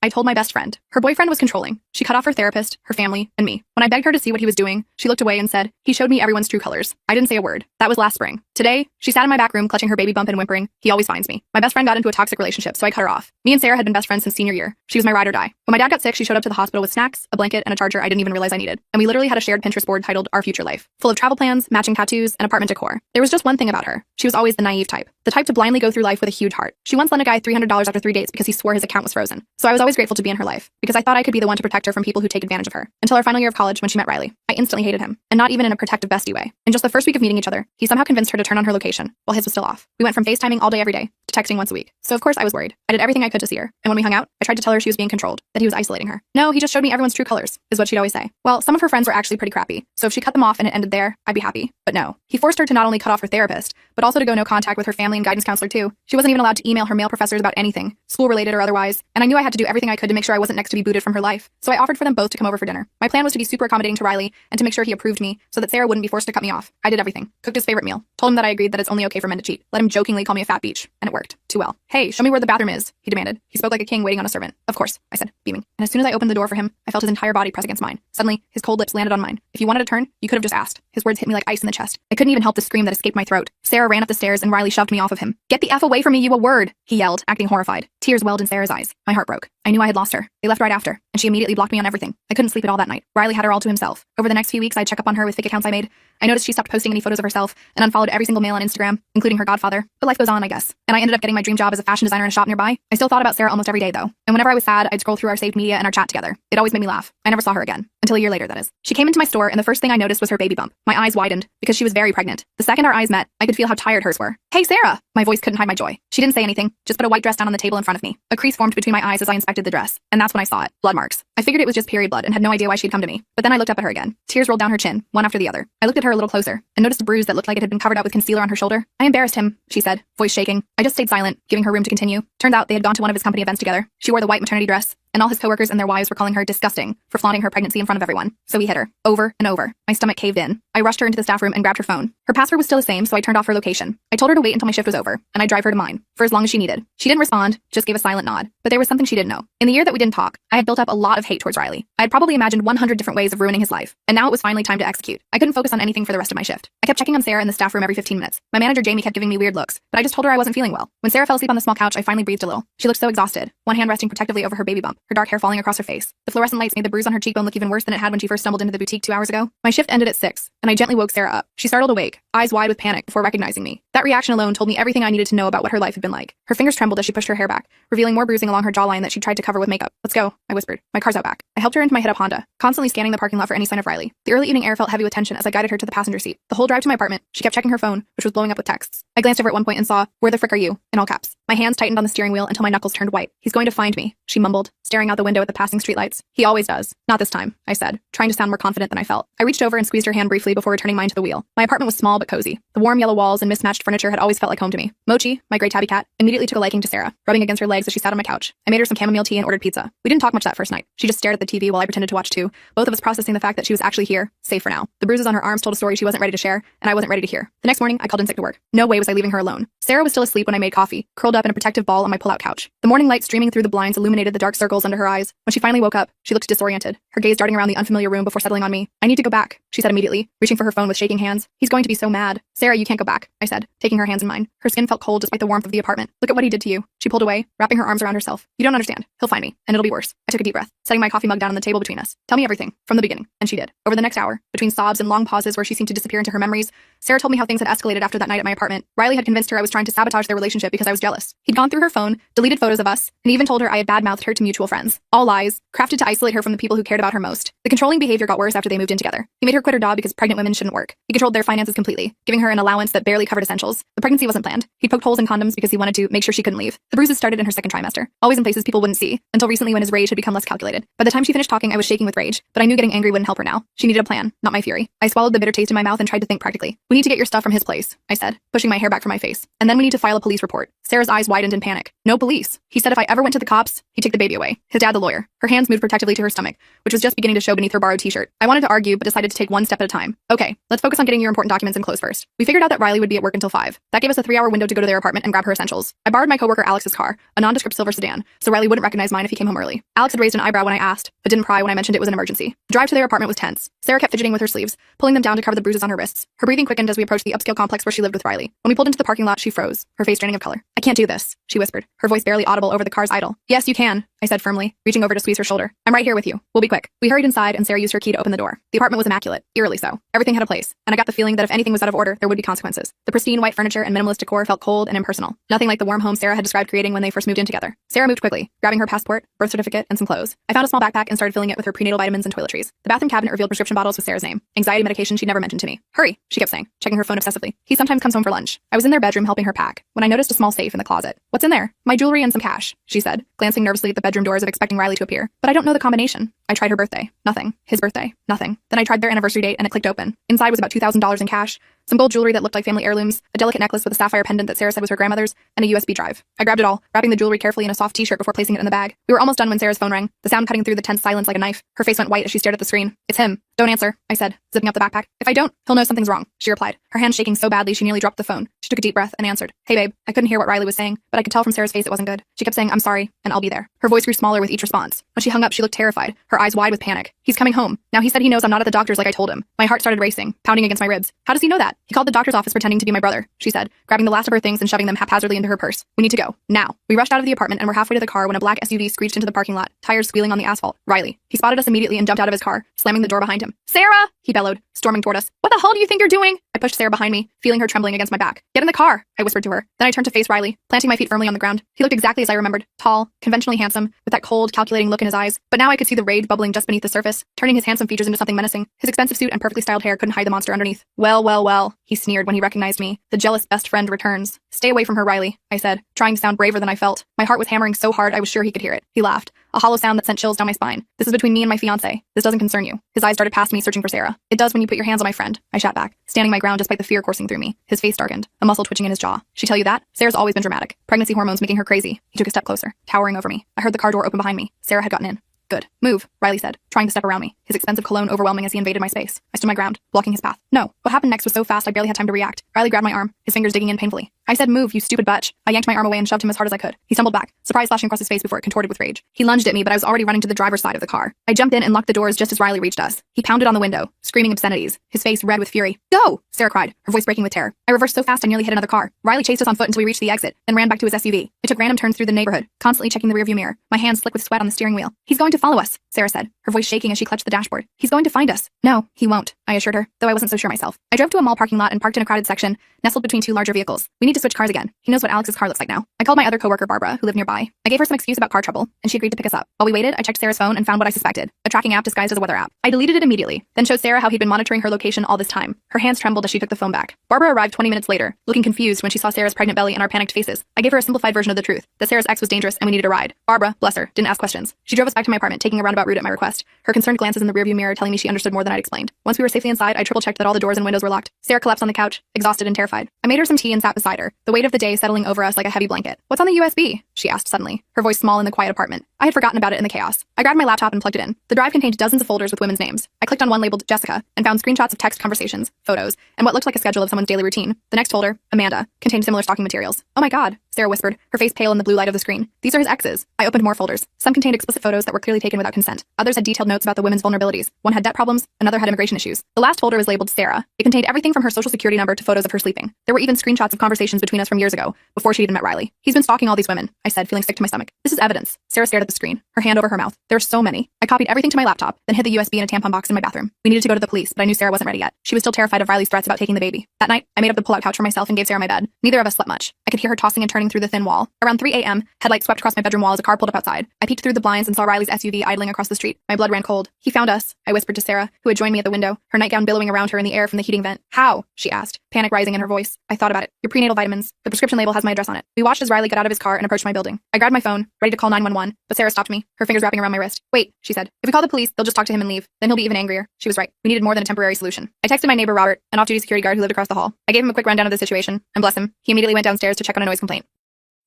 I told my best friend. Her boyfriend was controlling. She cut off her therapist, her family, and me. When I begged her to see what he was doing, she looked away and said, "He showed me everyone's true colors." I didn't say a word. That was last spring. Today, she sat in my back room clutching her baby bump and whimpering, "He always finds me." My best friend got into a toxic relationship, so I cut her off. Me and Sarah had been best friends since senior year. She was my ride or die. When my dad got sick, she showed up to the hospital with snacks, a blanket, and a charger I didn't even realize I needed. And we literally had a shared Pinterest board titled Our Future Life, full of travel plans, matching tattoos, and apartment decor. There was just one thing about her. She was always the naive type. The type to blindly go through life with a huge heart. She once lent a guy $300 after 3 dates because he swore his account was frozen. So I was always grateful to be in her life, because I thought I could be the one to protect her from people who take advantage of her. Until our final year of college when she met Riley. I instantly hated him, and not even in a protective bestie way. In just the first week of meeting each other, he somehow convinced her to turn on her location, while his was still off. We went from FaceTiming all day every day, to texting once a week. So of course I was worried. I did everything I could to see her, and when we hung out, I tried to tell her she was being controlled, that he was isolating her. "No, he just showed me everyone's true colors," is what she'd always say. Well, some of her friends were actually pretty crappy, so if she cut them off and it ended there, I'd be happy. But no. He forced her to not only cut off her therapist, but also to go no contact with her family and guidance counselor too. She wasn't even allowed to email her male professors about anything, school-related or otherwise, and I knew I had to do everything I could to make sure I wasn't next to be booted from her life. So I offered for them both to come over for dinner. My plan was to be super accommodating to Riley and to make sure he approved me so that Sarah wouldn't be forced to cut me off. I did everything. Cooked his favorite meal. Told him that I agreed that it's only okay for men to cheat. Let him jokingly call me a fat beach. And it worked. Too well. "Hey, show me where the bathroom is," he demanded. He spoke like a king waiting on a servant. "Of course," I said, beaming. And as soon as I opened the door for him, I felt his entire body press against mine. Suddenly, his cold lips landed on mine. "If you wanted to turn, you could have just asked." His words hit me like ice in the chest. I couldn't even help the scream that escaped my throat. Sarah ran up the stairs and Riley shoved me off of him. "Get the F away from me, you a word," he yelled, acting horrified. Tears welled in Sarah's eyes. My heart broke. I knew I had lost her. They left right after, and she immediately blocked me on everything. I couldn't sleep at all that night. Riley had her all to himself. Over the next few weeks, I'd check up on her with fake accounts I made. I noticed she stopped posting any photos of herself and unfollowed every single male on Instagram, including her godfather. But life goes on, I guess. And I ended up getting my dream job as a fashion designer in a shop nearby. I still thought about Sarah almost every day, though. And whenever I was sad, I'd scroll through our saved media and our chat together. It always made me laugh. I never saw her again. Until a year later, that is. She came into my store, and the first thing I noticed was her baby bump. My eyes widened, because she was very pregnant. The second our eyes met, I could feel how tired hers were. "Hey, Sarah!" My voice couldn't hide my joy. She didn't say anything, just put a white dress down on the table in front of me. A crease formed between my eyes as I inspected the dress, and that's when I saw it. Blood marks. I figured it was just period blood and had no idea why she'd come to me. But then I looked up at her again. Tears rolled down her chin, one after the other. I looked at her a little closer, and noticed a bruise that looked like it had been covered up with concealer on her shoulder. "I embarrassed him," she said, voice shaking. I just stayed silent, giving her room to continue. Turned out they had gone to one of his company events together. She wore the white maternity dress, and all his coworkers and their wives were calling her disgusting for flaunting her pregnancy in front of everyone. So he hit her, over and over. My stomach caved in. I rushed her into the staff room and grabbed her phone. Her password was still the same, so I turned off her location. I told her to wait until my shift was over, and I'd drive her to mine, for as long as she needed. She didn't respond, just gave a silent nod. But there was something she didn't know. In the year that we didn't talk, I had built up a lot of hate towards Riley. I had probably imagined 100 different ways of ruining his life, and now it was finally time to execute. I couldn't focus on anything for the rest of my shift. I kept checking on Sarah in the staff room every 15 minutes. My manager Jamie kept giving me weird looks, but I just told her I wasn't feeling well. When Sarah fell asleep on the small couch, I finally breathed a little. She looked so exhausted, one hand resting protectively over her baby bump, her dark hair falling across her face. The fluorescent lights made the bruise on her cheekbone look even worse than it had when she first stumbled into the boutique 2 hours ago. My shift ended at 6, and I gently woke Sarah up. She startled awake, eyes wide with panic before recognizing me. That reaction alone told me everything I needed to know about what her life had been like. Her fingers trembled as she pushed her hair back, revealing more bruising along her jawline that she tried to cover with makeup. "Let's go," I whispered. "My car's out back." I helped her into my hit-up Honda, constantly scanning the parking lot for any sign of Riley. The early evening air felt heavy with tension as I guided her to the passenger seat. The whole drive to my apartment, she kept checking her phone, which was blowing up with texts. I glanced over at one point and saw, "Where the frick are you?" in all caps. My hands tightened on the steering wheel until my knuckles turned white. "He's going to find me," she mumbled, staring out the window at the passing streetlights. "He always does." "Not this time," I said, trying to sound more confident than I felt. I reached over and squeezed her hand briefly before returning mine to the wheel. My apartment was small but cozy. The warm yellow walls and mismatched furniture had always felt like home to me. Mochi, my gray tabby cat, immediately took a liking to Sarah, rubbing against her legs as she sat on my couch. I made her some chamomile tea and ordered pizza. We didn't talk much that first night. She just stared at the TV while I pretended to watch too, both of us processing the fact that she was actually here, safe for now. The bruises on her arms told a story she wasn't ready to share, and I wasn't ready to hear. The next morning, I called in sick to work. No way was I leaving her alone. Sarah was still asleep when I made coffee, curled up in a protective ball on my pull-out couch. The morning light streaming through the blinds illuminated the dark circles under her eyes. When she finally woke up, she looked disoriented, her gaze darting around the unfamiliar room before settling on me. "I need to go back," she said immediately, reaching for her phone with shaking hands. "He's going to be so mad." "Sarah, you can't go back," I said, taking her hands in mine. Her skin felt cold despite the warmth of the apartment. "Look at what he did to you." She pulled away, wrapping her arms around herself. "You don't understand. He'll find me, and it'll be worse." I took a deep breath, setting my coffee mug down on the table between us. "Tell me everything, from the beginning." And she did. Over the next hour, between sobs and long pauses where she seemed to disappear into her memories, Sarah told me how things had escalated after that night at my apartment. Riley had convinced her I was trying to sabotage their relationship because I was jealous. He'd gone through her phone, deleted photos of us, and even told her I had badmouthed her to mutual friends. All lies, crafted to isolate her from the people who cared about her most. The controlling behavior got worse after they moved in together. He made her quit her job because pregnant women shouldn't work. He controlled their finances completely, giving her an allowance that barely covered essentials. The pregnancy wasn't planned. He poked holes in condoms because he wanted to make sure she couldn't leave. The bruises started in her second trimester, always in places people wouldn't see, until recently when his rage had become less calculated. By the time she finished talking, I was shaking with rage, but I knew getting angry wouldn't help her now. She needed a plan, not my fury. I swallowed the bitter taste in my mouth and tried to think practically. We need to get your stuff from his place, I said, pushing my hair back from my face. And then we need to file a police report. Sarah's eyes widened in panic. No police. He said if I ever went to the cops, he'd take the baby away. His dad, the lawyer. Her hands moved protectively to her stomach, which was just beginning to show beneath her borrowed t-shirt. I wanted to argue, but decided to take one step at a time. Okay, let's focus on getting your important documents and clothes first. We figured out that Riley would be at work until 5. That gave us a 3-hour window to go to their apartment and grab her essentials. I borrowed my coworker Alex's car, a nondescript silver sedan, so Riley wouldn't recognize mine if he came home early. Alex had raised an eyebrow when I asked, but didn't pry when I mentioned it was an emergency. The drive to their apartment was tense. Sarah kept fidgeting with her sleeves, pulling them down to cover the bruises on her wrists. Her breathing quickened as we approached the upscale complex where she lived with Riley. When we pulled into the parking lot, she froze, her face draining of color. I can't do this, she whispered, her voice barely audible over the car's idle. Yes, you can, I said firmly, reaching over to squeeze her shoulder. I'm right here with you. We'll be quick. We hurried inside and Sarah used her key to open the door. The apartment was immaculate, eerily so. Everything had a place, and I got the feeling that if anything was out of order, there would be consequences. The pristine white furniture and minimalist decor felt cold and impersonal. Nothing like the warm home Sarah had described creating when they first moved in together. Sarah moved quickly, grabbing her passport, birth certificate, and some clothes. I found a small backpack and started filling it with her prenatal vitamins and toiletries. The bathroom cabinet revealed prescription bottles with Sarah's name. Anxiety medication she'd never mentioned to me. Hurry, she kept saying, checking her phone obsessively. He sometimes comes home for lunch. I was in their bedroom helping her pack, when I noticed a small safe in the closet. What's in there? My jewelry and some cash, she said, glancing nervously at the bedroom doors as if expecting Riley to appear. But I don't know the combination. I tried her birthday. Nothing. His birthday. Nothing. Then I tried their anniversary date and it clicked open. Inside was about $2,000 in cash, some gold jewelry that looked like family heirlooms, a delicate necklace with a sapphire pendant that Sarah said was her grandmother's, and a USB drive. I grabbed it all, wrapping the jewelry carefully in a soft t-shirt before placing it in the bag. We were almost done when Sarah's phone rang, the sound cutting through the tense silence like a knife. Her face went white as she stared at the screen. It's him. Don't answer, I said, zipping up the backpack. If I don't, he'll know something's wrong, she replied, her hand shaking so badly she nearly dropped the phone. She took a deep breath and answered. Hey babe. I couldn't hear what Riley was saying, but I could tell from Sarah's face it wasn't good. She kept saying, I'm sorry, and I'll be there. Her voice grew smaller with each response. When she hung up, she looked terrified, her eyes wide with panic. He's coming home. Now he said he knows I'm not at the doctor's like I told him. My heart started racing, pounding against my ribs. How does he know that? He called the doctor's office pretending to be my brother, she said, grabbing the last of her things and shoving them haphazardly into her purse. We need to go. Now. We rushed out of the apartment and were halfway to the car when a black SUV screeched into the parking lot, tires squealing on the asphalt. Riley. He spotted us immediately and jumped out of his car, slamming the door behind him. Sarah! He bellowed, storming toward us. What the hell do you think you're doing? I pushed Sarah behind me, feeling her trembling against my back. Get in the car, I whispered to her. Then I turned to face Riley, planting my feet firmly on the ground. He looked exactly as I remembered, tall, conventionally handsome, with that cold, calculating look in his eyes. But now I could see the rage bubbling just beneath the surface, turning his handsome features into something menacing. His expensive suit and perfectly styled hair couldn't hide the monster underneath. Well, well, well, he sneered when he recognized me. The jealous best friend returns. Stay away from her, Riley, I said, trying to sound braver than I felt. My heart was hammering so hard I was sure he could hear it. He laughed, a hollow sound that sent chills down my spine. This is between me and my fiancé. This doesn't concern you. His eyes darted past me, searching for Sarah. It does when you put your hands on my friend, I shot back, standing my ground despite the fear coursing through me. His face darkened, a muscle twitching in his jaw. She tell you that? Sarah's always been dramatic. Pregnancy hormones making her crazy. He took a step closer, towering over me. I heard the car door open behind me. Sarah had gotten in. Good. Move, Riley said, trying to step around me, his expensive cologne overwhelming as he invaded my space. I stood my ground, blocking his path. No. What happened next was so fast I barely had time to react. Riley grabbed my arm, his fingers digging in painfully. I said move, you stupid butch. I yanked my arm away and shoved him as hard as I could. He stumbled back, surprise flashing across his face before it contorted with rage. He lunged at me, but I was already running to the driver's side of the car. I jumped in and locked the doors just as Riley reached us. He pounded on the window, screaming obscenities, his face red with fury. Go! Sarah cried, her voice breaking with terror. I reversed so fast I nearly hit another car. Riley chased us on foot until we reached the exit, then ran back to his SUV. I took random turns through the neighborhood, constantly checking the rearview mirror, my hands slick with sweat on the steering wheel. He's going to follow us, Sarah said, her voice shaking as she clutched the dashboard. He's going to find us. No, he won't, I assured her, though I wasn't so sure myself. I drove to a mall parking lot and parked in a crowded section, nestled between two larger vehicles. We need to switch cars again. He knows what Alex's car looks like now. I called my other coworker Barbara, who lived nearby. I gave her some excuse about car trouble, and she agreed to pick us up. While we waited, I checked Sarah's phone and found what I suspected, a tracking app disguised as a weather app. I deleted it immediately, then showed Sarah how he'd been monitoring her location all this time. Her hands trembled as she took the phone back. Barbara arrived 20 minutes later, looking confused when she saw Sarah's pregnant belly and our panicked faces. I gave her a simplified version of the truth, that Sarah's ex was dangerous and we needed a ride. Barbara, bless her, didn't ask questions. She drove us back to my apartment, taking a roundabout route at my request, her concerned glances in the rearview mirror telling me she understood more than I'd explained. Once we were safely inside, I triple-checked that all the doors and windows were locked. Sarah collapsed on the couch, exhausted and terrified. I made her some tea and sat beside her, the weight of the day settling over us like a heavy blanket. What's on the USB? She asked suddenly, her voice small in the quiet apartment. I had forgotten about it in the chaos. I grabbed my laptop and plugged it in. The drive contained dozens of folders with women's names. I clicked on one labeled Jessica and found screenshots of text conversations, photos, and what looked like a schedule of someone's daily routine. The next folder, Amanda, contained similar stalking materials. Oh my god, Sarah whispered, her face pale in the blue light of the screen. These are his exes. I opened more folders. Some contained explicit photos that were clearly taken without consent. Others had detailed notes about the women's vulnerabilities. One had debt problems, another had immigration issues. The last folder was labeled Sarah. It contained everything from her social security number to photos of her sleeping. There were even screenshots of conversations between us from years ago, before she even met Riley. He's been stalking all these women, I said, feeling sick to my stomach. This is evidence. Sarah stared at the screen, her hand over her mouth. There are so many. I copied everything to my laptop, then hid the USB in a tampon box in my bathroom. We needed to go to the police, but I knew Sarah wasn't ready yet. She was still terrified of Riley's threats about taking the baby. That night, I made up the pull-out couch for myself and gave Sarah my bed. Neither of us slept much. I could hear her tossing and turning through the thin wall. Around 3 a.m., headlights swept across my bedroom wall as a car pulled up outside. I peeked through the blinds and saw Riley's SUV idling across the street. My blood ran cold. He found us, I whispered to Sarah, who had joined me at the window, her nightgown billowing around her in the air from the heating vent. How? She asked, panic rising in her voice. I thought about it. Your prenatal vitamins. The prescription label has my address on it. We watched as Riley got out of his car and approached my building. I grabbed my phone, ready to call 911, but Sarah Sarah stopped me, her fingers wrapping around my wrist. Wait, she said. If we call the police, they'll just talk to him and leave. Then he'll be even angrier. She was right. We needed more than a temporary solution. I texted my neighbor Robert, an off-duty security guard who lived across the hall. I gave him a quick rundown of the situation, and bless him, he immediately went downstairs to check on a noise complaint.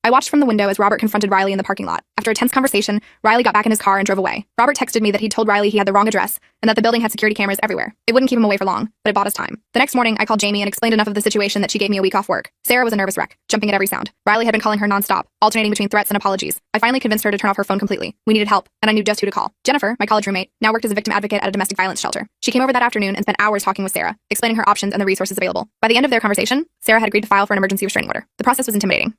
I watched from the window as Robert confronted Riley in the parking lot. After a tense conversation, Riley got back in his car and drove away. Robert texted me that he'd told Riley he had the wrong address and that the building had security cameras everywhere. It wouldn't keep him away for long, but it bought us time. The next morning, I called Jamie and explained enough of the situation that she gave me a week off work. Sarah was a nervous wreck, jumping at every sound. Riley had been calling her nonstop, alternating between threats and apologies. I finally convinced her to turn off her phone completely. We needed help, and I knew just who to call. Jennifer, my college roommate, now worked as a victim advocate at a domestic violence shelter. She came over that afternoon and spent hours talking with Sarah, explaining her options and the resources available. By the end of their conversation, Sarah had agreed to file for an emergency restraining order. The process was intimidating.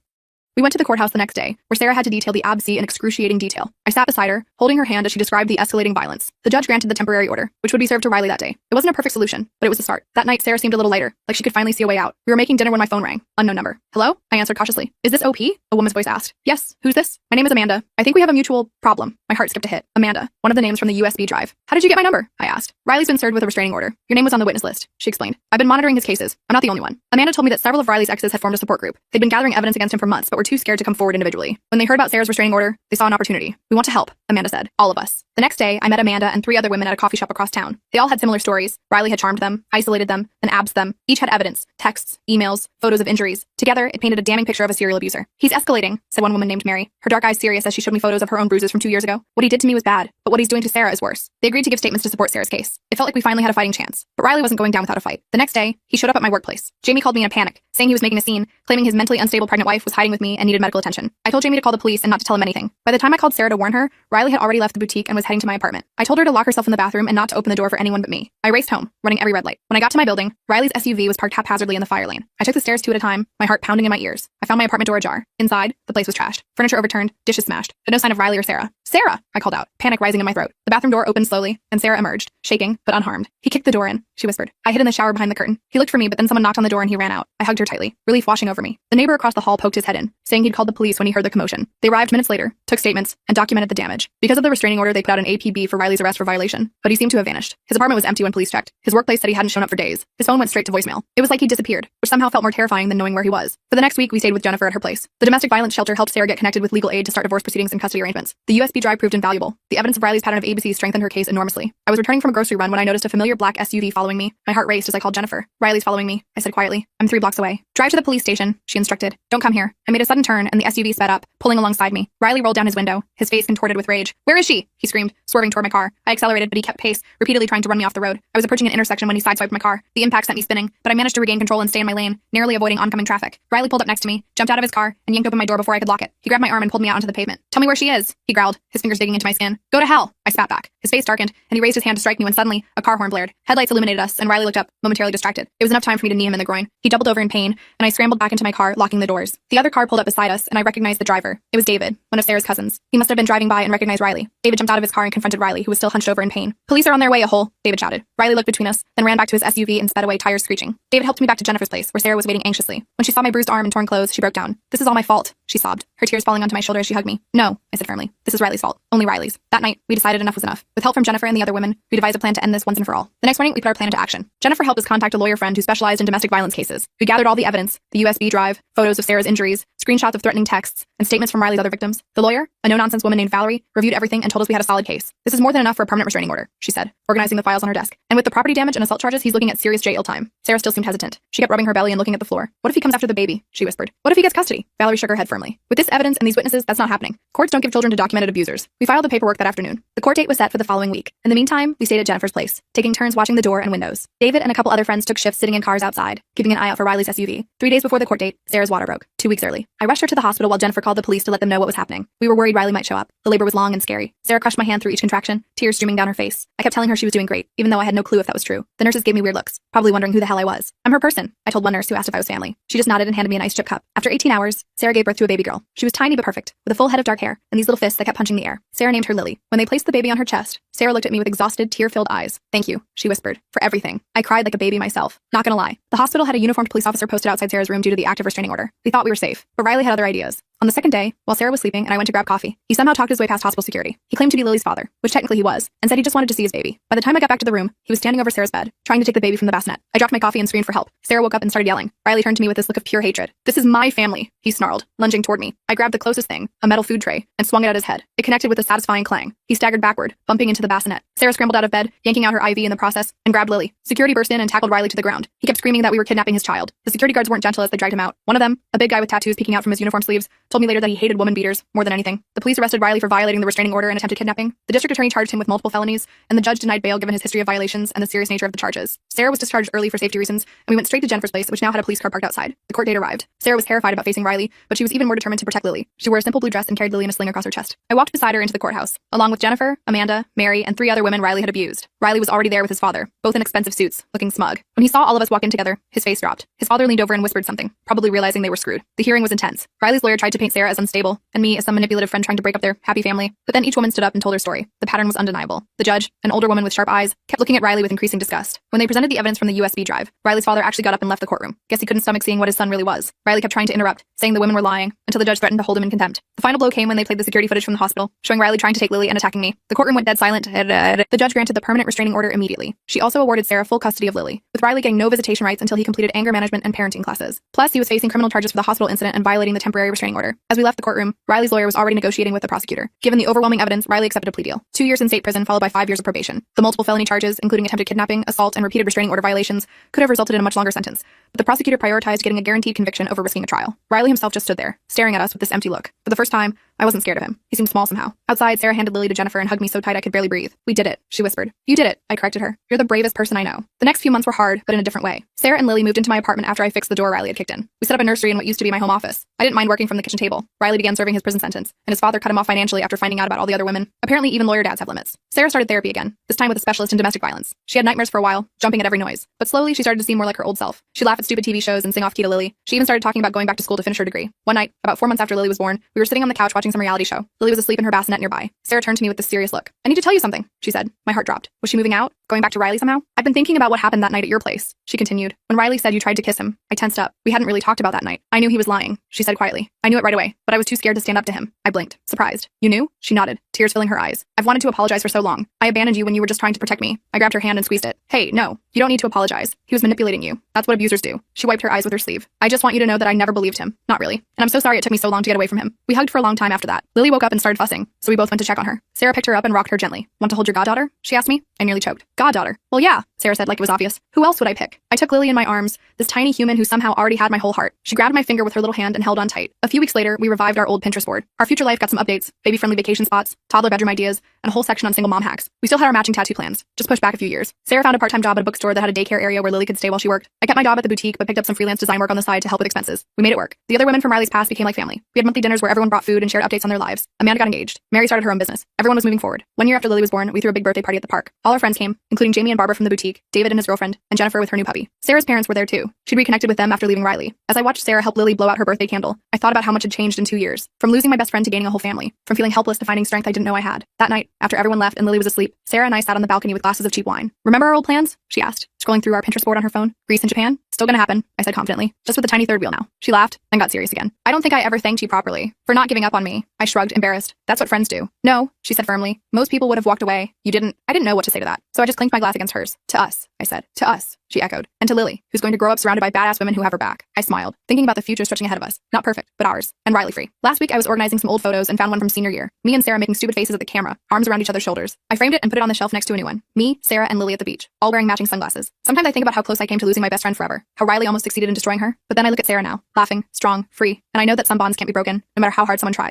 We went to the courthouse the next day, where Sarah had to detail the abscess in excruciating detail. I sat beside her, holding her hand as she described the escalating violence. The judge granted the temporary order, which would be served to Riley that day. It wasn't a perfect solution, but it was a start. That night, Sarah seemed a little lighter, like she could finally see a way out. We were making dinner when my phone rang. Unknown number. Hello? I answered cautiously. Is this OP? A woman's voice asked. Yes. Who's this? My name is Amanda. I think we have a mutual problem. My heart skipped a hit. Amanda. One of the names from the USB drive. How did you get my number? I asked. Riley's been served with a restraining order. Your name was on the witness list, she explained. I've been monitoring his cases. I'm not the only one. Amanda told me that several of Riley's exes had formed a support group. They'd been gathering evidence against him for months, but were too scared to come forward individually. When they heard about Sarah's restraining order, they saw an opportunity. We want to help, Amanda said. All of us. The next day, I met Amanda and 3 other women at a coffee shop across town. They all had similar stories. Riley had charmed them, isolated them, then absed them. Each had evidence, texts, emails, photos of injuries. Together, it painted a damning picture of a serial abuser. He's escalating, said one woman named Mary, her dark eyes serious as she showed me photos of her own bruises from 2 years ago. What he did to me was bad, but what he's doing to Sarah is worse. They agreed to give statements to support Sarah's case. It felt like we finally had a fighting chance. But Riley wasn't going down without a fight. The next day, he showed up at my workplace. Jamie called me in a panic, saying he was making a scene, claiming his mentally unstable pregnant wife was hiding with me and needed medical attention. I told Jamie to call the police and not to tell him anything. By the time I called Sarah to warn her, Riley had already left the boutique and was heading to my apartment. I told her to lock herself in the bathroom and not to open the door for anyone but me. I raced home, running every red light. When I got to my building, Riley's SUV was parked haphazardly in the fire lane. I took the stairs 2 at a time, my heart pounding in my ears. I found my apartment door ajar. Inside, the place was trashed. Furniture overturned, dishes smashed, but no sign of Riley or Sarah. Sarah! I called out, panic rising in my throat. The bathroom door opened slowly, and Sarah emerged, shaking, but unharmed. He kicked the door in, she whispered. I hid in the shower behind the curtain. He looked for me, but then someone knocked on the door and he ran out. I hugged her tightly, relief washing over me. The neighbor across the hall poked his head in, saying he'd called the police when he heard the commotion. They arrived minutes later, took statements, and documented the damage. Because of the restraining order, they put out an APB for Riley's arrest for violation, but he seemed to have vanished. His apartment was empty when police checked. His workplace said he hadn't shown up for days. His phone went straight to voicemail. It was like he disappeared, which somehow felt more terrifying than knowing where he was. For the next week, we stayed with Jennifer at her place. The domestic violence shelter helped Sarah get connected with legal aid to start divorce proceedings and custody arrangements. The USB drive proved invaluable. The evidence of Riley's pattern of ABC strengthened her case enormously. I was returning from a grocery run when I noticed a familiar black SUV following me. My heart raced as I called Jennifer. Riley's following me, I said quietly. I'm 3 blocks away. Drive to the police station, she instructed. Don't come here. I made a sudden turn and the SUV sped up, pulling alongside me. Riley rolled down his window, his face contorted with rage. Where is she? He screamed, swerving toward my car. I accelerated, but he kept pace, repeatedly trying to run me off the road. I was approaching an intersection when he sideswiped my car. The impact sent me spinning, but I managed to regain control and stay in my lane, narrowly avoiding oncoming traffic. Riley pulled up next to me, jumped out of his car, and yanked open my door before I could lock it. He grabbed my arm and pulled me out onto the pavement. Tell me where she is, he growled, his fingers digging into my skin. Go to hell, I spat back. His face darkened, and he raised his hand to strike me when suddenly, a car horn blared. Headlights illuminated us, and Riley looked up, momentarily distracted. It was enough time for me to knee him in the groin. He doubled over in pain, and I scrambled back into my car, locking the doors. The other car pulled up beside us, and I recognized the driver. It was David, one of Sarah's cousins. He must have been driving by and recognized Riley. David jumped out of his car and confronted Riley, who was still hunched over in pain. Police are on their way, a hole, David shouted. Riley looked between us, then ran back to his SUV and sped away, tires screeching. David helped me back to Jennifer's place, where Sarah was waiting anxiously. When she saw my bruised arm and torn clothes, she broke down. This is all my fault, she sobbed, her tears falling onto my shoulder as she hugged me. No, I said firmly. This is Riley's fault. Only Riley's. That night, we decided enough was enough. With help from Jennifer and the other women, we devised a plan to end this once and for all. The next morning, we put our plan into action. Jennifer helped us contact a lawyer friend who specialized in domestic violence cases. We gathered all the evidence, the USB drive, photos of Sarah's injuries, screenshots of threatening texts, and statements from Riley's other victims. The lawyer, a no-nonsense woman named Valerie, reviewed everything and told us we had a solid case. This is more than enough for a permanent restraining order, she said, organizing the files on her desk. And with the property damage and assault charges, he's looking at serious jail time. Sarah still seemed hesitant. She kept rubbing her belly and looking at the floor. What if he comes after the baby? She whispered. What if he gets custody? Valerie shook her head firmly. With this evidence and these witnesses, that's not happening. Courts don't give children to documented abusers. We filed the paperwork that afternoon. The court date was set for the following week. In the meantime, we stayed at Jennifer's place, taking turns watching the door and windows. David and a couple other friends took shifts sitting in cars outside, keeping an eye out for Riley's SUV. 3 days before the court date, Sarah's water broke, 2 weeks early. I rushed her to the hospital while Jennifer called the police to let them know what was happening. We were worried Riley might show up. The labor was long and scary. Sarah crushed my hand through each contraction, tears streaming down her face. I kept telling her she was doing great, even though I had no clue if that was true. The nurses gave me weird looks, probably wondering who the hell I was. I'm her person, I told one nurse who asked if I was family. She just nodded and handed me an ice chip cup. After 18 hours, Sarah gave birth to a baby girl. She was tiny but perfect, with a full head of dark hair and these little fists that kept punching the air. Sarah named her Lily. When they placed the baby on her chest, Sarah looked at me with exhausted, tear-filled eyes. Thank you, she whispered, for everything. I cried like a baby myself. Not gonna lie. The hospital had a uniformed police officer posted outside Sarah's room due to the active restraining order. We thought we were safe, but Riley had other ideas. On On the second day, while Sarah was sleeping and I went to grab coffee, he somehow talked his way past hospital security. He claimed to be Lily's father, which technically he was, and said he just wanted to see his baby. By the time I got back to the room, he was standing over Sarah's bed, trying to take the baby from the bassinet. I dropped my coffee and screamed for help. Sarah woke up and started yelling. Riley turned to me with this look of pure hatred. "This is my family," he snarled, lunging toward me. I grabbed the closest thing, a metal food tray, and swung it at his head. It connected with a satisfying clang. He staggered backward, bumping into the bassinet. Sarah scrambled out of bed, yanking out her IV in the process, and grabbed Lily. Security burst in and tackled Riley to the ground. He kept screaming that we were kidnapping his child. The security guards weren't gentle as they dragged him out. One of them, a big guy with tattoos peeking out from his uniform sleeves, told me later that he hated woman beaters more than anything. The police arrested Riley for violating the restraining order and attempted kidnapping. The district attorney charged him with multiple felonies, and the judge denied bail given his history of violations and the serious nature of the charges. Sarah was discharged early for safety reasons, and we went straight to Jennifer's place, which now had a police car parked outside. The court date arrived. Sarah was terrified about facing Riley, but she was even more determined to protect Lily. She wore a simple blue dress and carried Lily in a sling across her chest. I walked beside her into the courthouse, along with Jennifer, Amanda, Mary, and 3 other women Riley had abused. Riley was already there with his father, both in expensive suits, looking smug. When he saw all of us walk in together, his face dropped. His father leaned over and whispered something, probably realizing they were screwed. The hearing was intense. Riley's lawyer tried to paint Sarah as unstable, and me as some manipulative friend trying to break up their happy family. But then each woman stood up and told her story. The pattern was undeniable. The judge, an older woman with sharp eyes, kept looking at Riley with increasing disgust. When they presented the evidence from the USB drive, Riley's father actually got up and left the courtroom. Guess he couldn't stomach seeing what his son really was. Riley kept trying to interrupt, saying the women were lying, until the judge threatened to hold him in contempt. The final blow came when they played the security footage from the hospital, showing Riley trying to take Lily and attacking me. The courtroom went dead silent. The judge granted the permanent restraining order immediately. She also awarded Sarah full custody of Lily, with Riley getting no visitation rights until he completed anger management and parenting classes. Plus, he was facing criminal charges for the hospital incident and violating the temporary restraining order. As we left the courtroom, Riley's lawyer was already negotiating with the prosecutor. Given the overwhelming evidence, Riley accepted a plea deal. 2 years in state prison followed by 5 years of probation. The multiple felony charges, including attempted kidnapping, assault, and repeated restraining order violations, could have resulted in a much longer sentence. But the prosecutor prioritized getting a guaranteed conviction over risking a trial. Riley himself just stood there, staring at us with this empty look. For the first time, I wasn't scared of him. He seemed small somehow. Outside, Sarah handed Lily to Jennifer and hugged me so tight I could barely breathe. "We did it," she whispered. "You did it," I corrected her. "You're the bravest person I know." The next few months were hard, but in a different way. Sarah and Lily moved into my apartment after I fixed the door Riley had kicked in. We set up a nursery in what used to be my home office. I didn't mind working from the kitchen table. Riley began serving his prison sentence, and his father cut him off financially after finding out about all the other women. Apparently, even lawyer dads have limits. Sarah started therapy again, this time with a specialist in domestic violence. She had nightmares for a while, jumping at every noise. But slowly, she started to seem more like her old self. She laughed at stupid TV shows and sing off-key to Lily. She even started talking about going back to school to finish her degree. One night, about 4 months after Lily was born, we were sitting on the couch watching some reality show. Lily was asleep in her bassinet nearby. Sarah turned to me with this serious look. "I need to tell you something," she said. My heart dropped. Was she moving out? Going back to Riley somehow? "I've been thinking about what happened that night at your place," she continued. "When Riley said you tried to kiss him, I tensed up. We hadn't really talked about that night. I knew he was lying," she said quietly. "I knew it right away, but I was too scared to stand up to him." I blinked, surprised. "You knew?" She nodded, tears filling her eyes. "I've wanted to apologize for so long. I abandoned you when you were just trying to protect me." I grabbed her hand and squeezed it. "Hey, no, you don't need to apologize. He was manipulating you. That's what abusers do." She wiped her eyes with her sleeve. "I just want you to know that I never believed him. Not really. And I'm so sorry it took me so long to get away from him." We hugged for a long time after that. Lily woke up and started fussing, so we both went to check on her. Sarah picked her up and rocked her gently. "Want to hold your goddaughter?" she asked me. I nearly choked. "Goddaughter? Well, yeah," Sarah said like it was obvious. "Who else would I pick?" I took Lily in my arms, this tiny human who somehow already had my whole heart. She grabbed my finger with her little hand and held on tight. A few weeks later, we revived our old Pinterest board. Our future life got some updates, baby-friendly vacation spots, toddler bedroom ideas, and a whole section on single mom hacks. We still had our matching tattoo plans, just pushed back a few years. Sarah found a part-time job at a bookstore that had a daycare area where Lily could stay while she worked. I kept my job at the boutique, but picked up some freelance design work on the side to help with expenses. We made it work. The other women from Riley's past became like family. We had monthly dinners where everyone brought food and shared updates on their lives. Amanda got engaged. Mary started her own business. Everyone was moving forward. 1 year after Lily was born, we threw a big birthday party at the park. All our friends came, including Jamie and Barbara from the boutique, David and his girlfriend, and Jennifer with her new puppy. Sarah's parents were there too. She'd reconnected with them after leaving Riley. As I watched Sarah help Lily blow out her birthday candle, I thought about how much had changed in 2 years. From losing my best friend to gaining a whole family. From feeling helpless to finding strength I didn't know I had. That night, after everyone left and Lily was asleep, Sarah and I sat on the balcony with glasses of cheap wine. "Remember our old plans?" she asked, scrolling through our Pinterest board on her phone. "Greece and Japan? Still gonna happen," I said confidently, just with a tiny third wheel now. She laughed and got serious again. "I don't think I ever thanked you properly for not giving up on me." I shrugged, embarrassed. "That's what friends do." "No," she said firmly. "Most people would have walked away. You didn't." I didn't know what to say to that, so I just clinked my glass against hers. "To us," I said. "To us," she echoed. "And to Lily, who's going to grow up surrounded by badass women who have her back." I smiled, thinking about the future stretching ahead of us. Not perfect, but ours. And Riley free. Last week I was organizing some old photos and found one from senior year. Me and Sarah making stupid faces at the camera, arms around each other's shoulders. I framed it and put it on the shelf next to a new one. Me, Sarah, and Lily at the beach, all wearing matching sunglasses. Sometimes I think about how close I came to losing my best friend forever, how Riley almost succeeded in destroying her. But then I look at Sarah now, laughing, strong, free, and I know that some bonds can't be broken, no matter how hard someone tries.